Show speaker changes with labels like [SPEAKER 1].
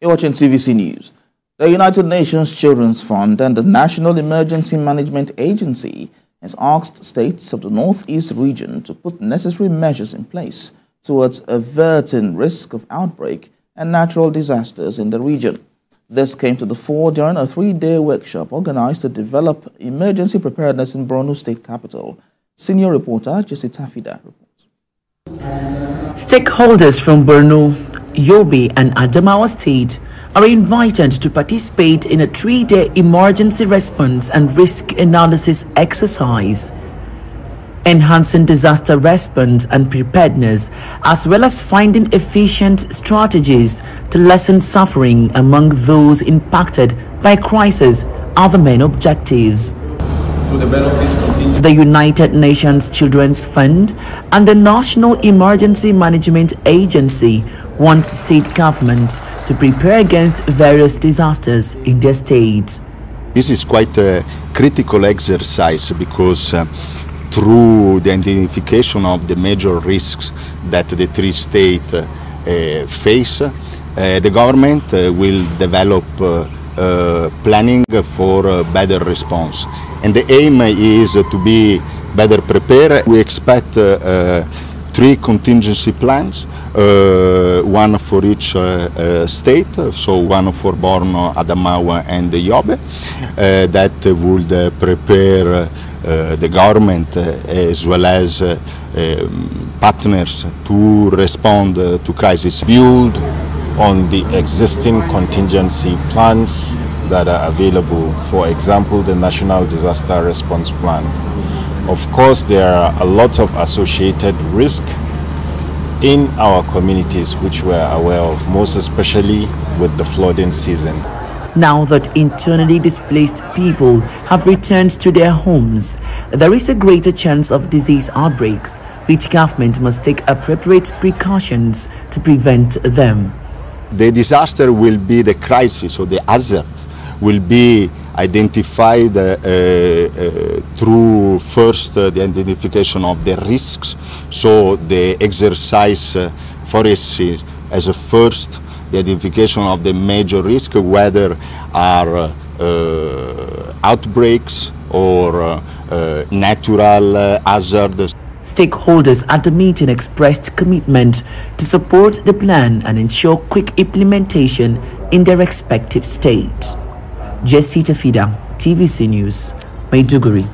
[SPEAKER 1] You're watching TVC News. The United Nations Children's Fund and the National Emergency Management Agency has asked states of the Northeast region to put necessary measures in place towards averting risk of outbreak and natural disasters in the region. This came to the fore during a 3-day workshop organized to develop emergency preparedness in Borno State capital. Senior reporter Jesse Tafida reports.
[SPEAKER 2] Stakeholders from Borno, Yobe and Adamawa State are invited to participate in a 3-day emergency response and risk analysis exercise, enhancing disaster response and preparedness, as well as finding efficient strategies to lessen suffering among those impacted by crisis are the main objectives. The United Nations Children's Fund and the National Emergency Management Agency want state government to prepare against various disasters in their state.
[SPEAKER 3] This is quite a critical exercise because through the identification of the major risks that the 3 states face, the government will develop planning for better response. And the aim is to be better prepared. We expect 3 contingency plans, one for each state, so one for Borno, Adamawa and Yobe, that would prepare the government as well as partners to respond to crisis.
[SPEAKER 4] Build on the existing contingency plans that are available, for example, the National Disaster Response Plan. Of course, there are a lot of associated risk in our communities which we are aware of, most especially with the flooding season.
[SPEAKER 2] Now that internally displaced people have returned to their homes, there is a greater chance of disease outbreaks, which government must take appropriate precautions to prevent them.
[SPEAKER 3] The disaster will be the crisis, or the hazard will be identified through first the identification of the risks. So the exercise foresees as a first the identification of the major risk, whether are outbreaks or natural hazards.
[SPEAKER 2] Stakeholders at the meeting expressed commitment to support the plan and ensure quick implementation in their respective state. Jesse Tafida, TVC News, Maiduguri.